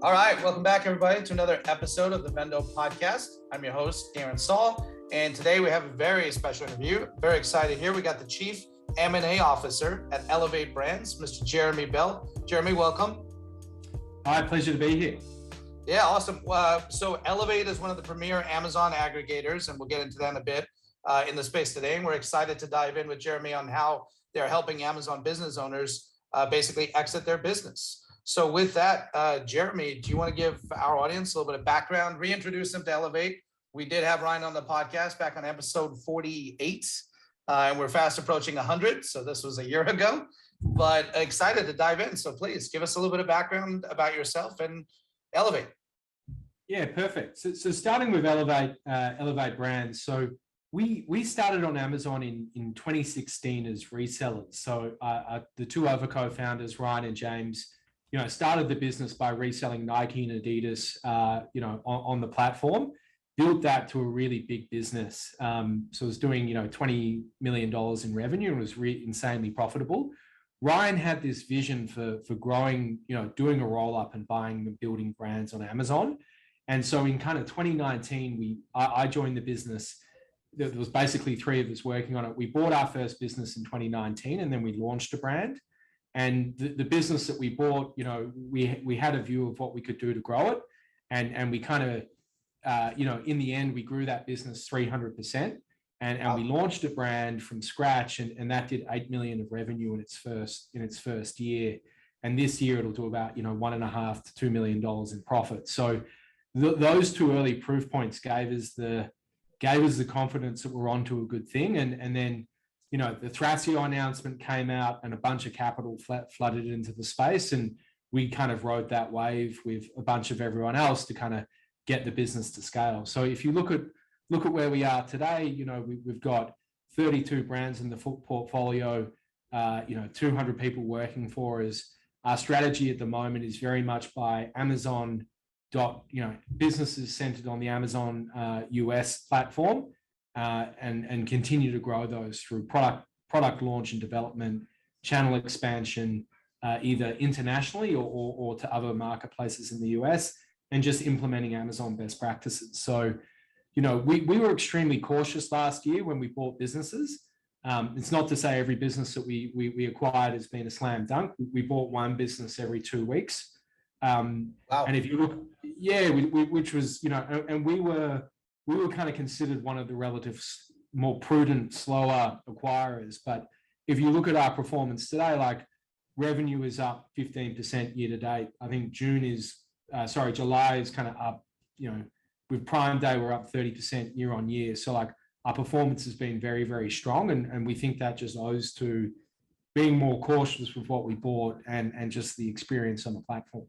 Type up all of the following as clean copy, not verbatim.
All right, welcome back, everybody, to another episode of the VENDO podcast. I'm your host, Darren Saul, and today we have a very special interview. Very excited here. We got the Chief M&A Officer at Elevate Brands, Mr. Jeremy Bell. Jeremy, welcome. Hi, pleasure to be here. Yeah, awesome. So Elevate is one of the premier Amazon aggregators, and we'll get into that in a bit in the space today. And we're excited to dive in with Jeremy on how they're helping Amazon business owners basically exit their business. So with that, Jeremy, do you want to give our audience a little bit of background, reintroduce them to Elevate? We did have Ryan on the podcast back on episode 48, and we're fast approaching 100. So this was a year ago, but excited to dive in. So please give us a little bit of background about yourself and Elevate. Yeah, perfect. So starting with Elevate Brands. So we started on Amazon in 2016 as resellers. So the two other co-founders, Ryan and James, started the business by reselling Nike and Adidas, on the platform, built that to a really big business. So it was doing, $20 million in revenue and was insanely profitable. Ryan had this vision for growing, doing a roll up and buying and building brands on Amazon. And so in kind of 2019, I joined the business. There was basically three of us working on it. We bought our first business in 2019, and then we launched a brand. And the business that we bought, we had a view of what we could do to grow it. And we kind of, in the end, we grew that business 300%. And we launched a brand from scratch, and that did 8 million of revenue in its first year. And this year it'll do about, $1.5 to $2 million in profit. So those two early proof points gave us the confidence that we're onto a good thing. And then, the Thrasio announcement came out and a bunch of capital flooded into the space, and we kind of rode that wave with a bunch of everyone else to kind of get the business to scale. So if you look at where we are today, we've got 32 brands in the portfolio, 200 people working for us. Our strategy at the moment is very much by Amazon businesses centered on the Amazon US platform, and continue to grow those through product launch and development, channel expansion, either internationally or to other marketplaces in the US, and just implementing Amazon best practices. So, we were extremely cautious last year when we bought businesses. It's not to say every business that we acquired has been a slam dunk. We bought one business every 2 weeks. Wow. And if you look, which was, and we were kind of considered one of the relative more prudent, slower acquirers. But if you look at our performance today, like revenue is up 15% year to date. I think July is kind of up, with Prime Day, we're up 30% year on year. So like our performance has been very, very strong. And we think that just owes to being more cautious with what we bought and just the experience on the platform.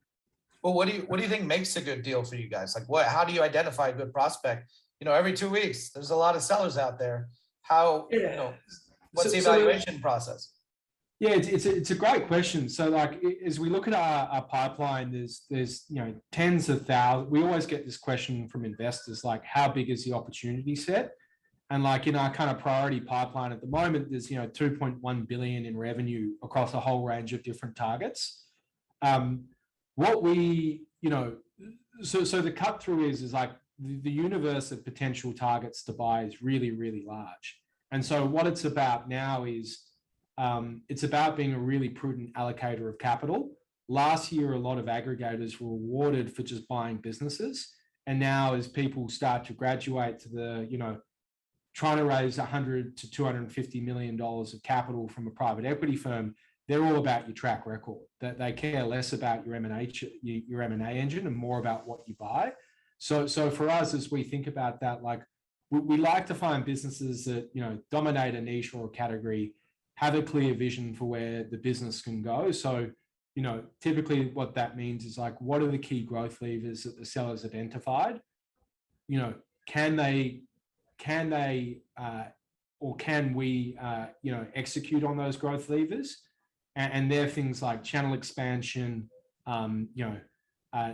Well, what do you think makes a good deal for you guys? Like how do you identify a good prospect? Every 2 weeks, there's a lot of sellers out there. What's the evaluation process? Yeah, it's a great question. So like, as we look at our pipeline, there's tens of thousands. We always get this question from investors, like how big is the opportunity set? And like in our kind of priority pipeline at the moment, there's 2.1 billion in revenue across a whole range of different targets. What we, so the cut through is like the universe of potential targets to buy is really, really large. And so what it's about now is it's about being a really prudent allocator of capital. Last year, a lot of aggregators were rewarded for just buying businesses. And now as people start to graduate to the, trying to raise $100 to $250 million of capital from a private equity firm, they're all about your track record. That they care less about your M&A engine and more about what you buy. So for us, as we think about that, like we like to find businesses that dominate a niche or a category, have a clear vision for where the business can go. So typically what that means is like, what are the key growth levers that the sellers identified? Can we execute on those growth levers? And they're things like channel expansion,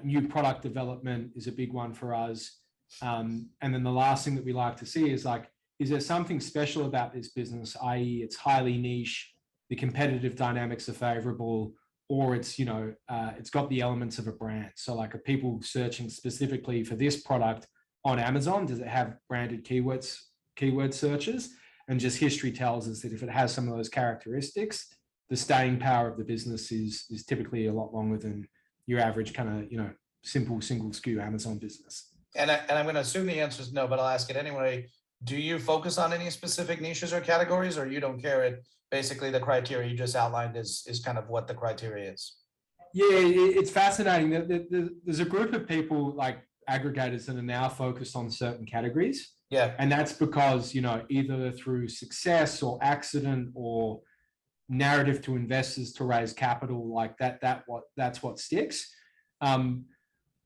new product development is a big one for us. And then the last thing that we like to see is like, is there something special about this business, i.e. it's highly niche, the competitive dynamics are favorable, or it's, it's got the elements of a brand. So like, are people searching specifically for this product on Amazon? Does it have branded keyword searches? And just history tells us that if it has some of those characteristics, the staying power of the business is typically a lot longer than your average kind of, simple single SKU Amazon business. And I'm going to assume the answer is no, but I'll ask it anyway. Do you focus on any specific niches or categories, or you don't care? It basically the criteria you just outlined is kind of what the criteria is. Yeah, it's fascinating. There's a group of people like aggregators that are now focused on certain categories. Yeah. And that's because, either through success or accident or narrative to investors to raise capital, like that's what sticks.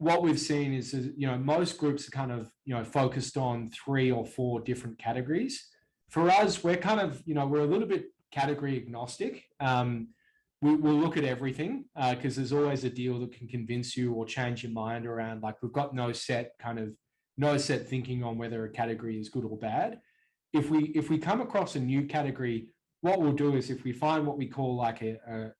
What we've seen is, most groups are kind of, focused on 3 or 4 different categories. For us, we're kind of, we're a little bit category agnostic. We'll look at everything because there's always a deal that can convince you or change your mind around, like, we've got no set thinking on whether a category is good or bad. If we come across a new category, what we'll do is, if we find what we call like a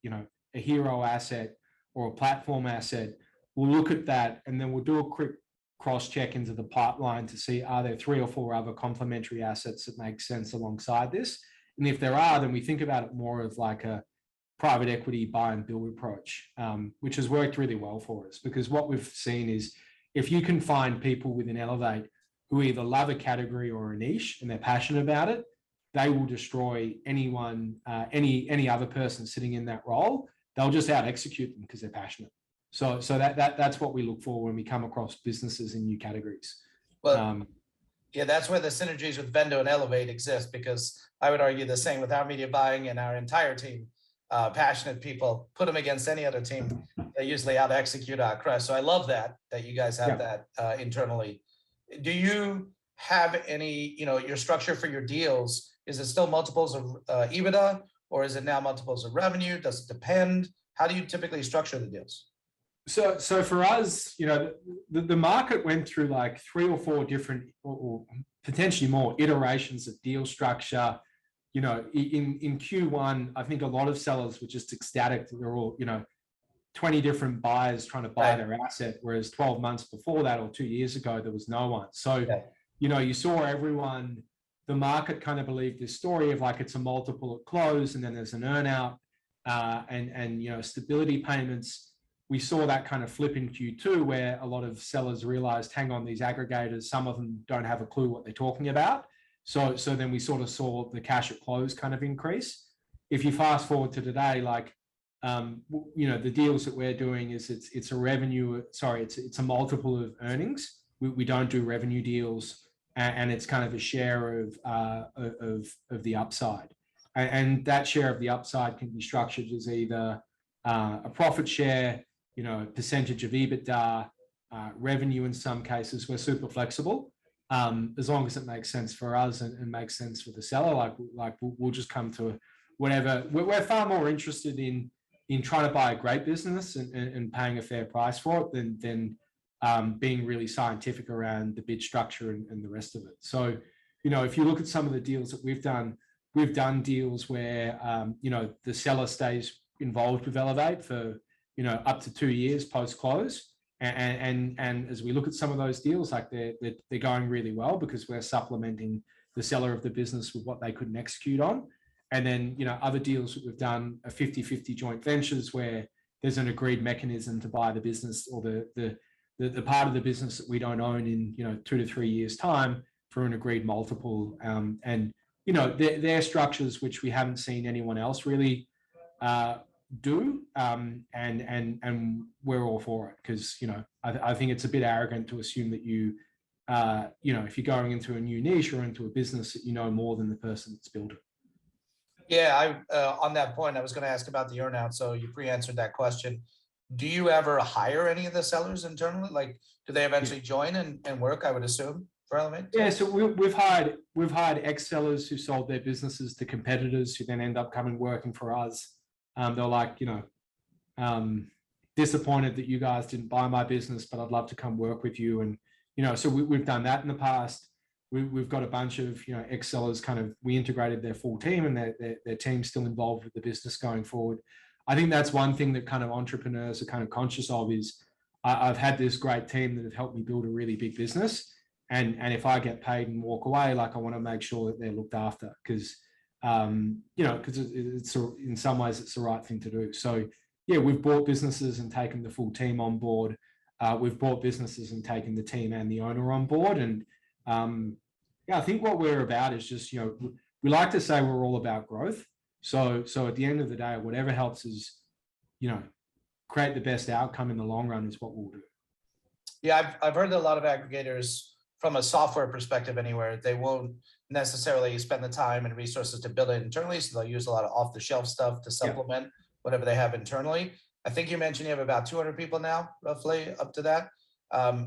hero asset or a platform asset, we'll look at that, and then we'll do a quick cross-check into the pipeline to see, are there 3 or 4 other complementary assets that make sense alongside this? And if there are, then we think about it more of like a private equity buy and build approach, which has worked really well for us, because what we've seen is, if you can find people within Elevate who either love a category or a niche and they're passionate about it, they will destroy anyone, any other person sitting in that role. They'll just out execute them because they're passionate. So that's what we look for when we come across businesses in new categories. Well, yeah, that's where the synergies with VENDO and Elevate exist, because I would argue the same with our media buying and our entire team. Passionate people, put them against any other team, they usually out execute our crush. So I love that you guys have that internally. Do you have any, your structure for your deals? Is it still multiples of EBITDA, or is it now multiples of revenue? Does it depend? How do you typically structure the deals? So for us, the market went through like 3 or 4 different, or potentially more, iterations of deal structure. In Q1, I think a lot of sellers were just ecstatic that they're all, 20 different buyers trying to buy their asset, whereas 12 months before that, or 2 years ago, there was no one. So, you saw everyone, the market kind of believed this story of like, it's a multiple at close, and then there's an earnout and stability payments. We saw that kind of flip in Q2, where a lot of sellers realized, hang on, these aggregators, some of them don't have a clue what they're talking about. So then we sort of saw the cash at close kind of increase. If you fast forward to today, like, the deals that we're doing is it's a multiple of earnings. We don't do revenue deals, and it's kind of a share of the upside. And that share of the upside can be structured as either a profit share, percentage of EBITDA, revenue. In some cases, we're super flexible. As long as it makes sense for us and makes sense for the seller, like we'll just come to whatever. We're far more interested in trying to buy a great business and paying a fair price for it than being really scientific around the bid structure and the rest of it. So, if you look at some of the deals that we've done deals where, the seller stays involved with Elevate for, up to 2 years post-close. And as we look at some of those deals, like they're going really well because we're supplementing the seller of the business with what they couldn't execute on. And then, other deals that we've done are 50-50 joint ventures where there's an agreed mechanism to buy the business or the part of the business that we don't own in, 2 to 3 years time for an agreed multiple. And, they're structures which we haven't seen anyone else really do. And we're all for it because, I think it's a bit arrogant to assume that if you're going into a new niche or into a business that you know more than the person that's built it. Yeah, on that point, I was going to ask about the earnout. So you pre-answered that question. Do you ever hire any of the sellers internally? Like, do they eventually join and work, I would assume, for Elevate? Yeah, so we've hired ex-sellers who sold their businesses to competitors who then end up coming working for us. They're like, disappointed that you guys didn't buy my business, but I'd love to come work with you. And, so we've done that in the past. We've got a bunch of, ex-sellers we integrated their full team and their team's still involved with the business going forward. I think that's one thing that kind of entrepreneurs are kind of conscious of is I've had this great team that have helped me build a really big business. And if I get paid and walk away, like I want to make sure that they're looked after because, because it's in some ways it's the right thing to do. So yeah, we've bought businesses and taken the full team on board. We've bought businesses and taken the team and the owner on board. And I think what we're about is just, we like to say we're all about growth. So at the end of the day, whatever helps us, create the best outcome in the long run is what we'll do. Yeah, I've heard that a lot of aggregators from a software perspective anywhere, they won't necessarily spend the time and resources to build it internally. So they'll use a lot of off the shelf stuff to supplement whatever they have internally. I think you mentioned you have about 200 people now, roughly up to that.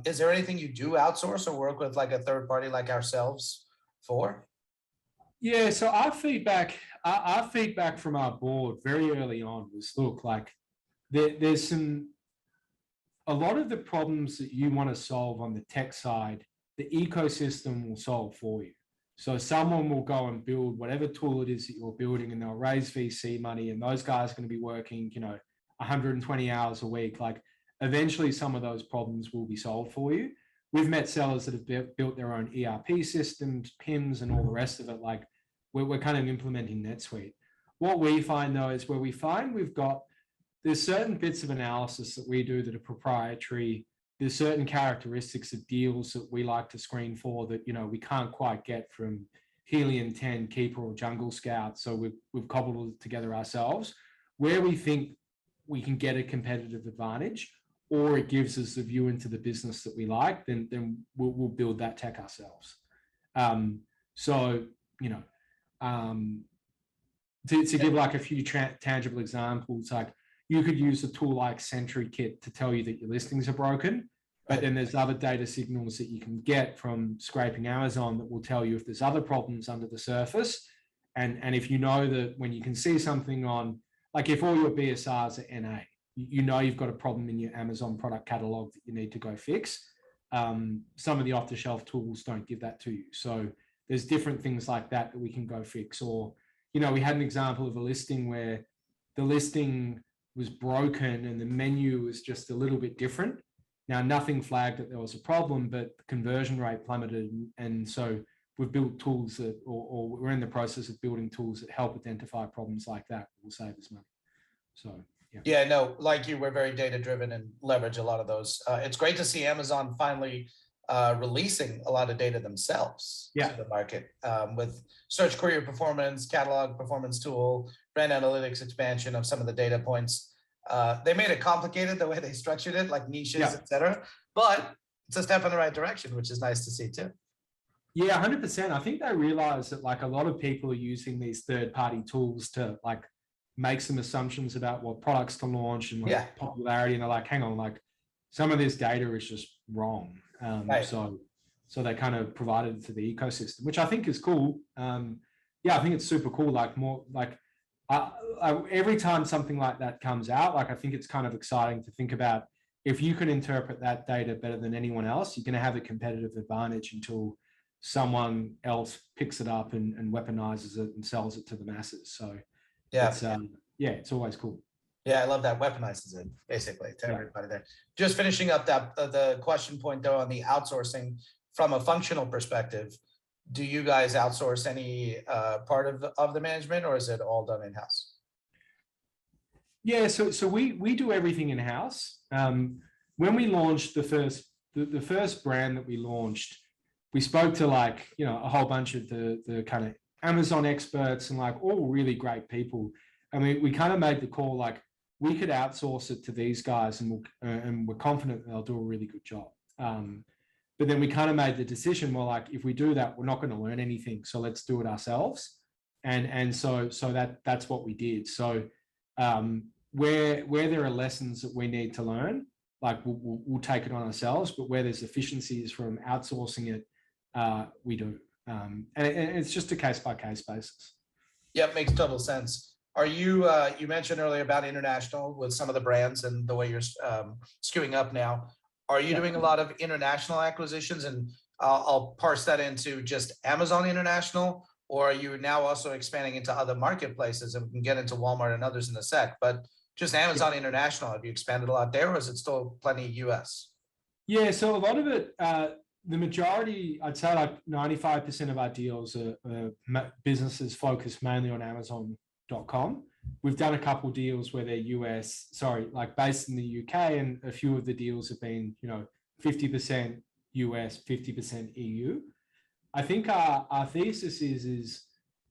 Is there anything you do outsource or work with like a third party like ourselves for? Yeah, so our feedback from our board very early on was, look, like there's a lot of the problems that you want to solve on the tech side, the ecosystem will solve for you. So someone will go and build whatever tool it is that you're building, and they'll raise VC money, and those guys are going to be working, 120 hours a week. Like eventually some of those problems will be solved for you. We've met sellers that have built their own ERP systems, PIMs, and all the rest of it. Like we're kind of implementing NetSuite. What we find though is where we find there's certain bits of analysis that we do that are proprietary. There's certain characteristics of deals that we like to screen for that, we can't quite get from Helium 10, Keeper, or Jungle Scout. So we've cobbled it together ourselves. Where we think we can get a competitive advantage, or it gives us a view into the business that we like, then we'll build that tech ourselves. To give like a few tangible examples, like you could use a tool like SentryKit to tell you that your listings are broken, but then there's other data signals that you can get from scraping Amazon that will tell you if there's other problems under the surface. And if you know that when you can see something on, like if all your BSRs are NA, you've got a problem in your Amazon product catalog that you need to go fix. Some of the off-the-shelf tools don't give that to you. So there's different things like that we can go fix. Or, we had an example of a listing where the listing was broken and the menu was just a little bit different. Now, nothing flagged that there was a problem, but the conversion rate plummeted. And so we've built tools that, or we're in the process of building tools that help identify problems like that. Will save us money. So, yeah. Yeah, no, like you, we're very data driven and leverage a lot of those. It's great to see Amazon finally releasing a lot of data themselves to the market with search query performance, catalog performance tool, brand analytics expansion of some of the data points. They made it complicated the way they structured it, like niches, etc. But it's a step in the right direction, which is nice to see too. Yeah, 100%. I think they realize that like a lot of people are using these third-party tools to like make some assumptions about what products to launch and like popularity, and they're like, hang on, like some of this data is just wrong. So they kind of provided it to the ecosystem, which I think is cool. I think it's super cool. Like more like every time something like that comes out, like I think it's kind of exciting to think about if you can interpret that data better than anyone else, you're going to have a competitive advantage until someone else picks it up and weaponizes it and sells it to the masses. So it's always cool. Yeah, I love that. Weaponizes it basically to everybody there. Just finishing up that the question point though on the outsourcing from a functional perspective, do you guys outsource any part of the management, or is it all done in house? Yeah, so we do everything in house. When we launched the first brand that we launched, we spoke to like a whole bunch of the kind of Amazon experts and like all really great people. I mean, we kind of made the call like we could outsource it to these guys and we're confident they'll do a really good job. But then we kind of made the decision, well, like if we do that, we're not going to learn anything. So let's do it ourselves. And so that's what we did. So where there are lessons that we need to learn, like we'll take it on ourselves, but where there's efficiencies from outsourcing it, we do. And it's just a case-by-case basis. Yeah, it makes total sense. Are you, you mentioned earlier about international with some of the brands and the way you're skewing up now. Are you doing a lot of international acquisitions? And I'll parse that into just Amazon International, or are you now also expanding into other marketplaces? And we can get into Walmart and others in a sec. But Just Amazon International, have you expanded a lot there, or is it still plenty US? Yeah, so a lot of it, the majority, I'd say like 95% of our deals are businesses focused mainly on Amazon.com. We've done a couple deals where they're like based in the UK, and a few of the deals have been, 50% US, 50% EU. I think our thesis is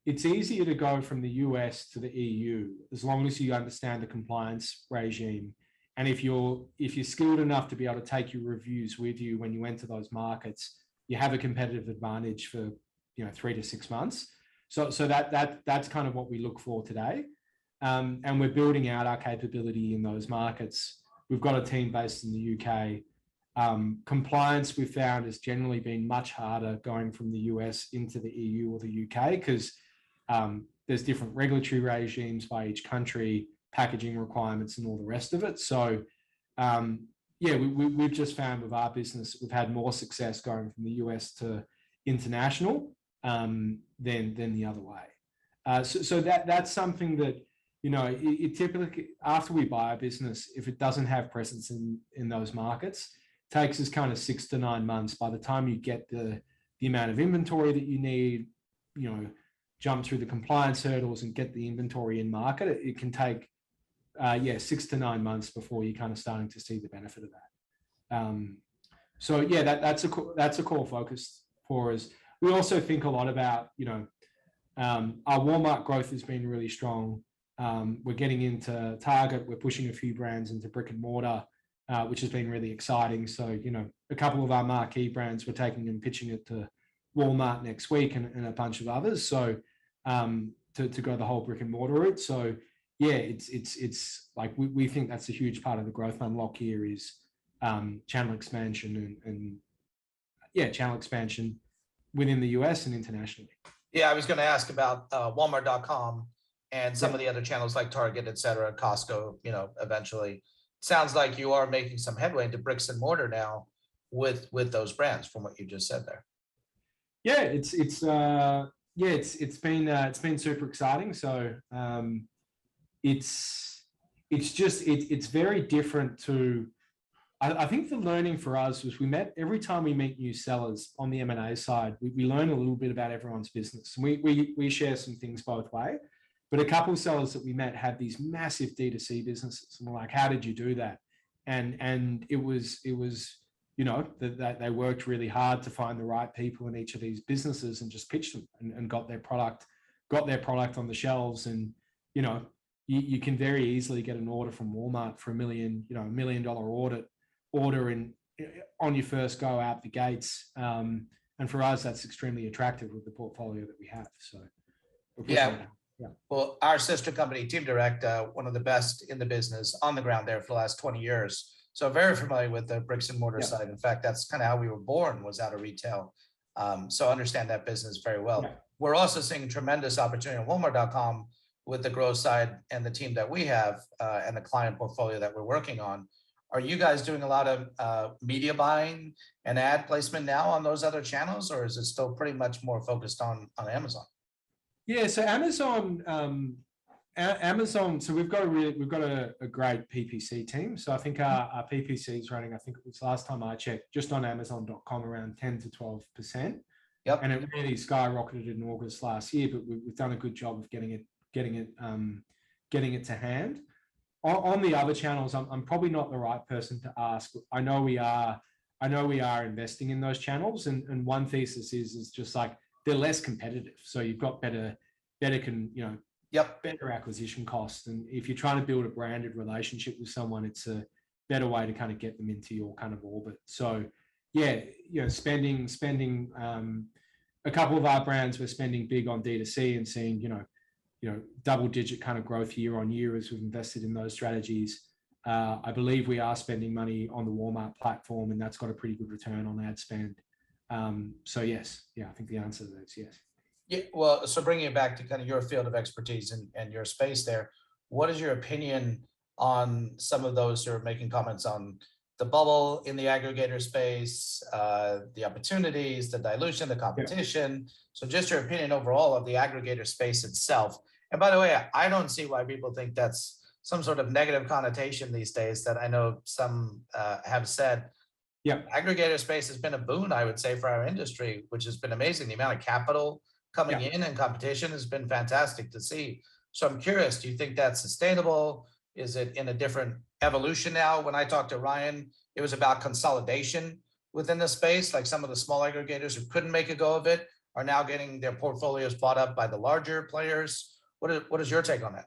it's easier to go from the US to the EU as long as you understand the compliance regime. And if you're skilled enough to be able to take your reviews with you when you enter those markets, you have a competitive advantage for 3 to 6 months. So that's kind of what we look for today. And we're building out our capability in those markets. We've got a team based in the UK. Compliance we've found has generally been much harder going from the US into the EU or the UK because there's different regulatory regimes by each country, packaging requirements and all the rest of it. So we've just found with our business, we've had more success going from the US to international than the other way. So that's something that, it typically, after we buy a business, if it doesn't have presence in those markets, takes us kind of 6 to 9 months. By the time you get the amount of inventory that you need, jump through the compliance hurdles and get the inventory in market, it can take 6 to 9 months before you're kind of starting to see the benefit of that. That's a core focus for us. We also think a lot about, our Walmart growth has been really strong. We're getting into Target. We're pushing a few brands into brick and mortar, which has been really exciting. So, a couple of our marquee brands, we're taking and pitching it to Walmart next week and a bunch of others. So to go the whole brick and mortar route. So yeah, it's like we think that's a huge part of the growth unlock here is channel expansion and channel expansion within the US and internationally. Yeah, I was going to ask about Walmart.com and some of the other channels like Target, et cetera, Costco, eventually. Sounds like you are making some headway into bricks and mortar now with those brands from what you just said there. Yeah, it's been super exciting. So it's very different to, I think the learning for us was every time we meet new sellers on the M&A side, we learn a little bit about everyone's business. We share some things both ways, but a couple of sellers that we met had these massive D2C businesses. And we're like, how did you do that? And it was that they worked really hard to find the right people in each of these businesses and just pitched them and got their product on the shelves. And, you can very easily get an order from Walmart for $1 million order on your first go out the gates. And for us, that's extremely attractive with the portfolio that we have. So yeah. Well, our sister company, Team Direct, one of the best in the business on the ground there for the last 20 years. So very familiar with the bricks and mortar side. In fact, that's kind of how we were born, was out of retail. So I understand that business very well. Yeah. We're also seeing tremendous opportunity on Walmart.com with the growth side and the team that we have and the client portfolio that we're working on. Are you guys doing a lot of media buying and ad placement now on those other channels, or is it still pretty much more focused on Amazon? Yeah, so Amazon, so we've got a great PPC team. So I think our PPC is running, I think it was last time I checked, just on Amazon.com around 10 to 12%. Yep. And it really skyrocketed in August last year, but we've done a good job of getting it to hand. On the other channels, I'm probably not the right person to ask. I know we are investing in those channels, and one thesis is just like they're less competitive. So you've got better acquisition costs. And if you're trying to build a branded relationship with someone, it's a better way to kind of get them into your kind of orbit. So yeah, spending a couple of our brands, we're spending big on D2C and seeing, double-digit kind of growth year on year as we've invested in those strategies. I believe we are spending money on the Walmart platform, and that's got a pretty good return on ad spend. So yes, I think the answer to that is yes. Yeah, well, so bringing it back to kind of your field of expertise and your space there, what is your opinion on some of those who are making comments on the bubble in the aggregator space, the opportunities, the dilution, the competition? Yeah. So just your opinion overall of the aggregator space itself. And by the way, I don't see why people think that's some sort of negative connotation these days that I know some have said. Yeah. Aggregator space has been a boon, I would say, for our industry, which has been amazing. The amount of capital coming in and competition has been fantastic to see. So I'm curious, do you think that's sustainable? Is it in a different evolution now? When I talked to Ryan, it was about consolidation within the space. Like some of the small aggregators who couldn't make a go of it are now getting their portfolios bought up by the larger players. What is your take on that?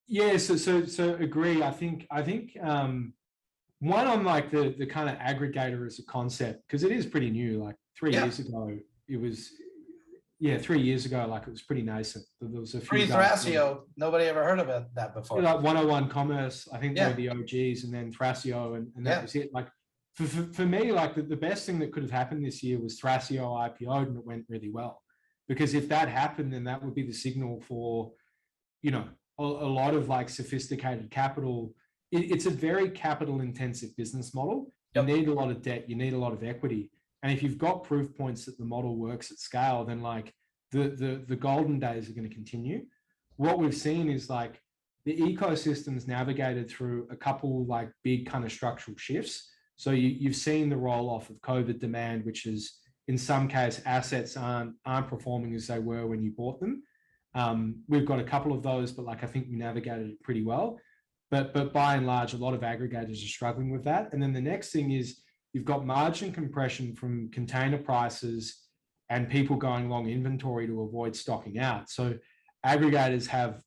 Yeah, so agree. I think one on like the kind of aggregator as a concept, because it is pretty new. Like 3 years ago, it was 3 years ago, like it was pretty nascent. There was a few Pre-Thrasio, nobody ever heard of that before. Like 101 Commerce, I think they were the OGs, and then Thrasio, and that was it. Like for me, like the best thing that could have happened this year was Thrasio IPO'd, and it went really well. Because if that happened, then that would be the signal for, you know, a lot of like sophisticated capital. It's a very capital intensive business model. You need a lot of debt, you need a lot of equity. And if you've got proof points that the model works at scale, then like the golden days are going to continue. What we've seen is like the ecosystem's navigated through a couple like big kind of structural shifts. So you've seen the roll off of COVID demand, which is in some case assets aren't performing as they were when you bought them. We've got a couple of those, but like I think we navigated it pretty well. But by and large, a lot of aggregators are struggling with that. And then the next thing is you've got margin compression from container prices and people going long inventory to avoid stocking out. So aggregators have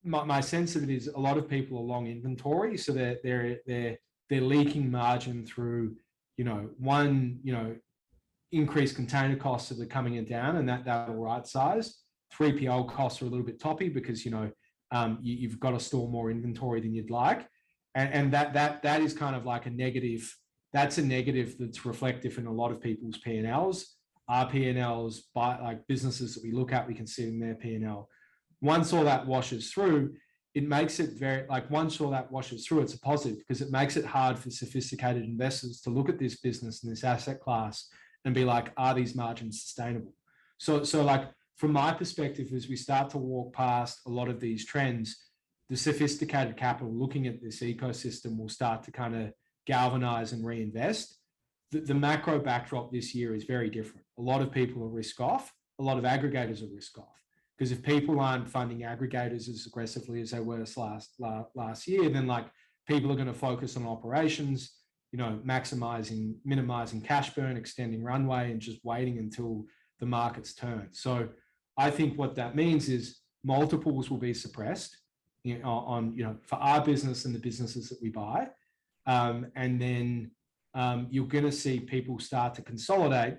my sense of it is a lot of people are long inventory, so they're leaking margin through, increased container costs that are coming down, and that'll right size. 3PL costs are a little bit toppy because you've got to store more inventory than you'd like, and that is kind of like a negative. That's a negative that's reflective in a lot of people's P&Ls. Our P&Ls, by like businesses that we look at, we can see in their P&L. Once all that washes through, it makes it once all that washes through, it's a positive because it makes it hard for sophisticated investors to look at this business and this asset class and be like, are these margins sustainable? So like from my perspective, as we start to walk past a lot of these trends, the sophisticated capital looking at this ecosystem will start to kind of galvanize and reinvest. The macro backdrop this year is very different. A lot of people are risk off. A lot of aggregators are risk off. Because if people aren't funding aggregators as aggressively as they were last year, then like people are going to focus on operations, minimizing cash burn, extending runway, and just waiting until the markets turn. So I think what that means is multiples will be suppressed for our business and the businesses that we buy. And then you're going to see people start to consolidate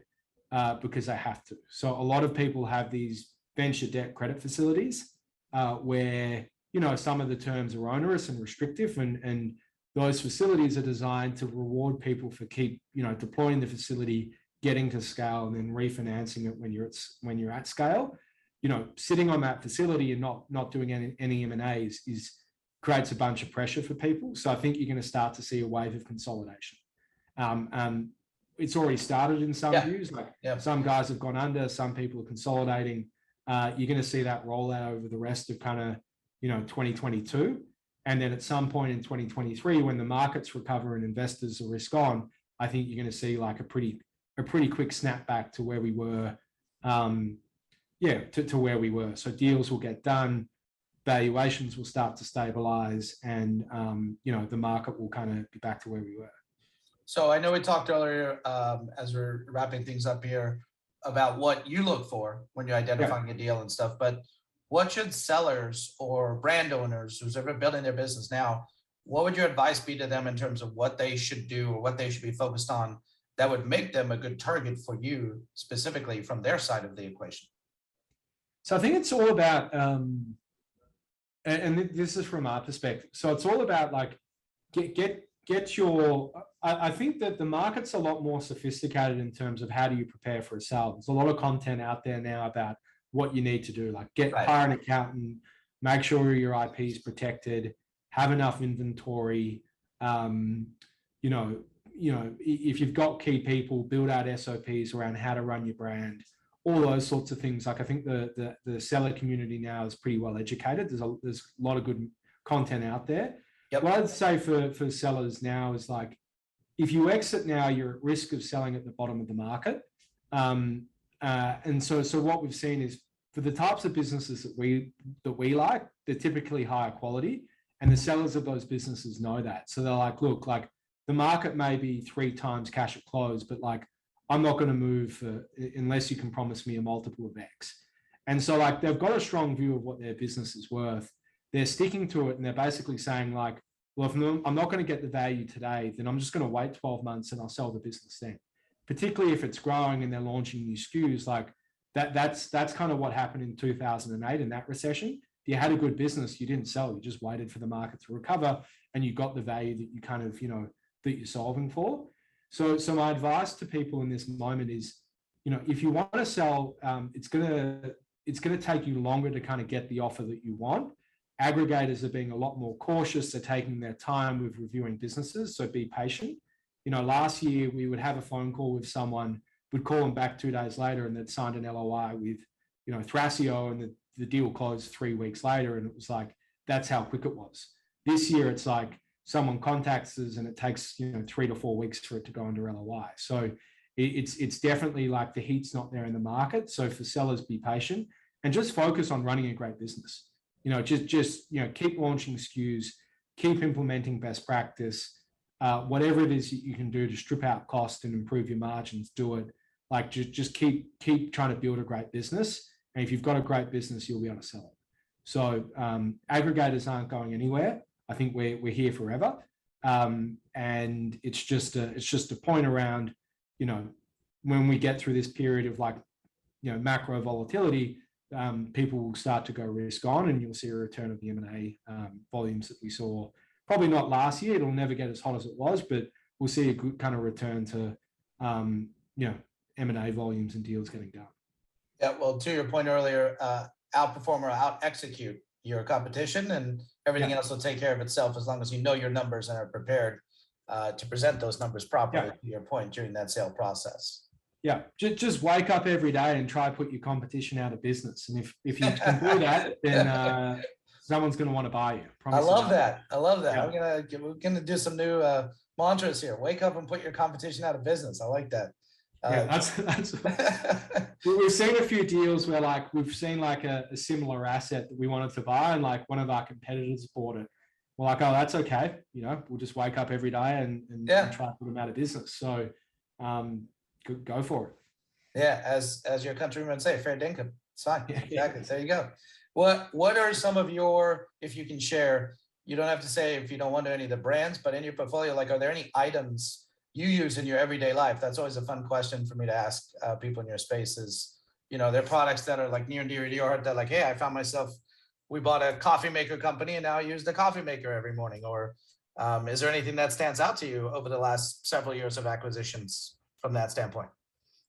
because they have to. So a lot of people have these venture debt credit facilities where, some of the terms are onerous and restrictive, and those facilities are designed to reward people for deploying the facility, getting to scale, and then refinancing it when you're at scale. Sitting on that facility and not doing any M&As creates a bunch of pressure for people. So I think you're going to start to see a wave of consolidation. It's already started in some views. Some guys have gone under, some people are consolidating. You're going to see that roll out over the rest of 2022. And then at some point in 2023, when the markets recover and investors are risk on, I think you're going to see like a pretty quick snapback to where we were. To where we were. So deals will get done, valuations will start to stabilize, and the market will kind of be back to where we were. So I know we talked earlier as we're wrapping things up here about what you look for when you're identifying a deal and stuff, but what should sellers or brand owners who's ever building their business now, what would your advice be to them in terms of what they should do or what they should be focused on that would make them a good target for you specifically from their side of the equation? So I think it's all about, and this is from our perspective. So it's all about like, get your, I think that the market's a lot more sophisticated in terms of how do you prepare for a sale. There's a lot of content out there now about what you need to do, like hire an accountant, make sure your IP is protected, have enough inventory, if you've got key people, build out SOPs around how to run your brand, all those sorts of things. Like I think the seller community now is pretty well educated. There's a lot of good content out there. Yep. What I'd say for sellers now is like, if you exit now, you're at risk of selling at the bottom of the market. And so what we've seen is for the types of businesses that we like, they're typically higher quality, and the sellers of those businesses know that. So they're like, look, like the market may be 3 times cash at close, but like I'm not going to move unless you can promise me a multiple of X. And so like they've got a strong view of what their business is worth. They're sticking to it, and they're basically saying like, well, if I'm not going to get the value today, then I'm just going to wait 12 months and I'll sell the business then. Particularly if it's growing and they're launching new SKUs, like that's kind of what happened in 2008 in that recession. If you had a good business, you didn't sell, you just waited for the market to recover, and you got the value that you kind of, that you're solving for. So my advice to people in this moment is, if you want to sell, it's going to take you longer to kind of get the offer that you want. Aggregators are being a lot more cautious. They're taking their time with reviewing businesses. So be patient. Last year we would have a phone call with someone, would call them back 2 days later, and they'd signed an LOI with, Thrasio, and the deal closed 3 weeks later. And it was like, that's how quick it was. This year, it's like someone contacts us and it takes, 3 to 4 weeks for it to go under LOI. So it's definitely like the heat's not there in the market. So for sellers, be patient and just focus on running a great business. Just keep launching SKUs, keep implementing best practice, whatever it is that you can do to strip out cost and improve your margins, do it. Like just keep trying to build a great business. And if you've got a great business, you'll be able to sell it. So aggregators aren't going anywhere. I think we're here forever. And it's just a point around, when we get through this period of like, macro volatility, people will start to go risk on, and you'll see a return of the M&A volumes that we saw. Probably not last year. It'll never get as hot as it was, but we'll see a good kind of return to, M&A volumes and deals getting done. Yeah, well, to your point earlier, outperform or out execute your competition, and everything else will take care of itself as long as you know your numbers and are prepared to present those numbers properly, to your point, during that sale process. Yeah, just wake up every day and try to put your competition out of business. And if you can do that, then someone's going to want to buy you. I love that. Yeah. We're gonna do some new mantras here. Wake up and put your competition out of business. I like that. Yeah, that's we've seen a few deals where like we've seen like a similar asset that we wanted to buy, and like one of our competitors bought it. We're like, oh, that's okay. We'll just wake up every day and try to put them out of business. So go for it. Yeah, as your countrymen would say, fair dinkum. It's fine. Exactly. There you go. What are some of your, if you can share, you don't have to say if you don't want to any of the brands, but in your portfolio, like, are there any items you use in your everyday life? That's always a fun question for me to ask people in your spaces. They're products that are like near and dear to your heart, that like, hey, I found myself, we bought a coffee maker company and now I use the coffee maker every morning. Or is there anything that stands out to you over the last several years of acquisitions from that standpoint?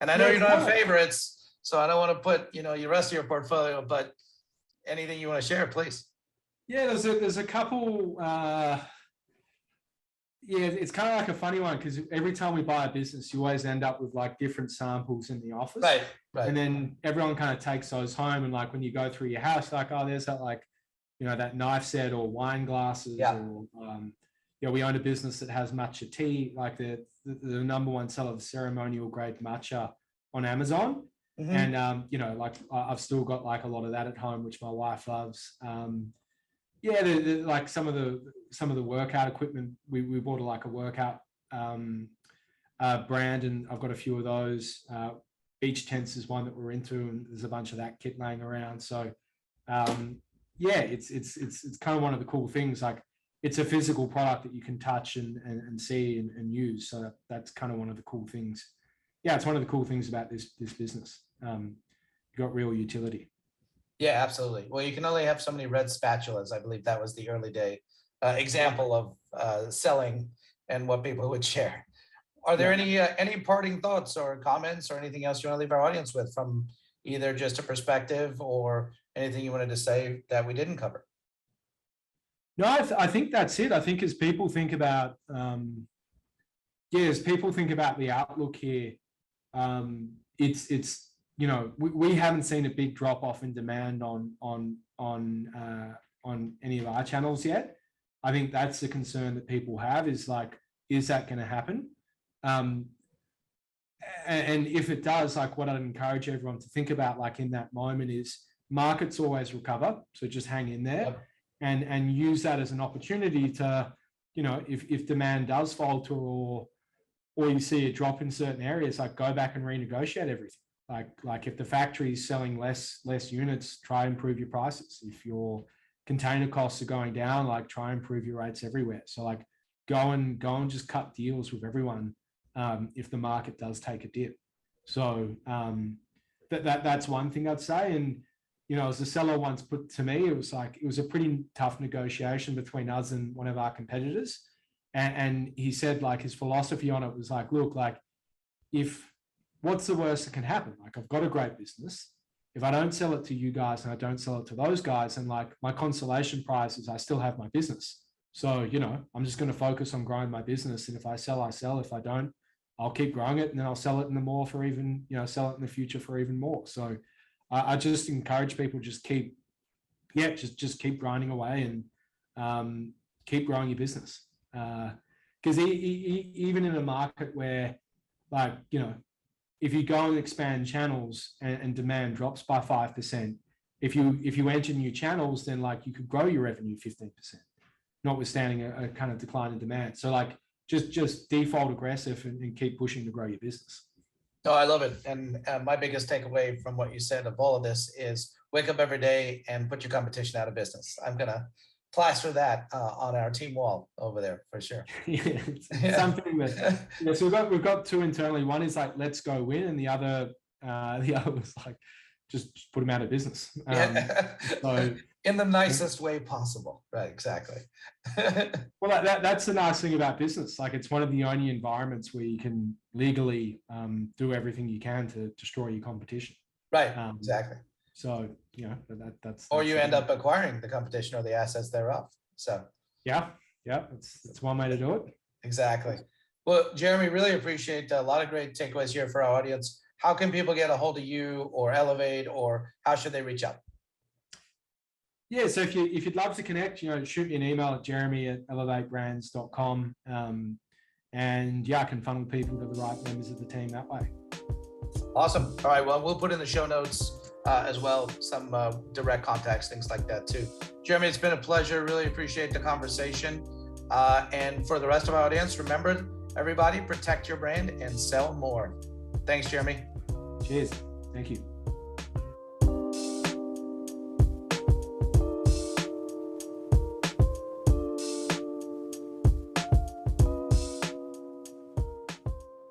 And I know you don't have favorites, so I don't want to put, your rest of your portfolio, but anything you want to share, please. Yeah, there's a couple. It's kind of like a funny one, because every time we buy a business, you always end up with like different samples in the office. Right. And then everyone kind of takes those home, and like when you go through your house, like, oh, there's that like, that knife set or wine glasses. Yeah. Or we own a business that has matcha tea, like the number one seller of ceremonial grade matcha on Amazon. Mm-hmm. And like I've still got like a lot of that at home, which my wife loves. Like some of the workout equipment, we bought like a workout brand, and I've got a few of those. Beach tents is one that we're into, and there's a bunch of that kit laying around. So it's kind of one of the cool things. Like it's a physical product that you can touch and see and use. So that's kind of one of the cool things. Yeah, it's one of the cool things about this business. You got real utility. Yeah, absolutely. Well, you can only have so many red spatulas. I believe that was the early day example of selling and what people would share. Are there any parting thoughts or comments or anything else you want to leave our audience with, from either just a perspective or anything you wanted to say that we didn't cover? No, I think that's it. I think as people think about, the outlook here, it's we haven't seen a big drop off in demand on any of our channels yet. I think that's the concern that people have, is like, is that going to happen? And if it does, like, what I'd encourage everyone to think about, like, in that moment, is markets always recover. So just hang in there. Yep. And use that as an opportunity to, if demand does falter, or you see a drop in certain areas, like, go back and renegotiate everything. Like if the factory is selling less units, try and improve your prices. If your container costs are going down, like, try and improve your rates everywhere. So like, go and just cut deals with everyone if the market does take a dip. So that's one thing I'd say. And as the seller once put to me, it was a pretty tough negotiation between us and one of our competitors. And he said, like, his philosophy on it was like, look, like, what's the worst that can happen? Like, I've got a great business. If I don't sell it to you guys and I don't sell it to those guys, and like, my consolation prize is I still have my business. So, I'm just going to focus on growing my business. And if I sell, I sell. If I don't, I'll keep growing it, and then I'll sell it in the more for even, sell it in the future for even more. So I just encourage people, just keep grinding away and keep growing your business. Because even in a market where, like, if you go and expand channels and demand drops by 5%, if you enter new channels, then like, you could grow your revenue 15%, notwithstanding a kind of decline in demand. So like, just default aggressive and keep pushing to grow your business. No, I love it. And my biggest takeaway from what you said of all of this is wake up every day and put your competition out of business. I'm going to plaster that on our team wall over there for sure. Yeah, something that, so we've got two internally. One is like, let's go win. And the other was like, just put them out of business. So, in the nicest way possible. Right, exactly. Well, that's the nice thing about business. Like, it's one of the only environments where you can legally do everything you can to destroy your competition. Right, exactly. So, that's or you end up acquiring the competition or the assets thereof. So yeah, that's one way to do it. Exactly. Well, Jeremy, really appreciate a lot of great takeaways here for our audience. How can people get a hold of you or Elevate, or how should they reach out? Yeah, so if you'd love to connect, shoot me an email at jeremy@elevatebrands.com. And yeah, I can funnel people to the right members of the team that way. Awesome. All right. Well, we'll put in the show notes as well, some direct contacts, things like that too. Jeremy, it's been a pleasure. Really appreciate the conversation. And for the rest of our audience, remember, everybody, protect your brand and sell more. Thanks, Jeremy. Cheers. Thank you.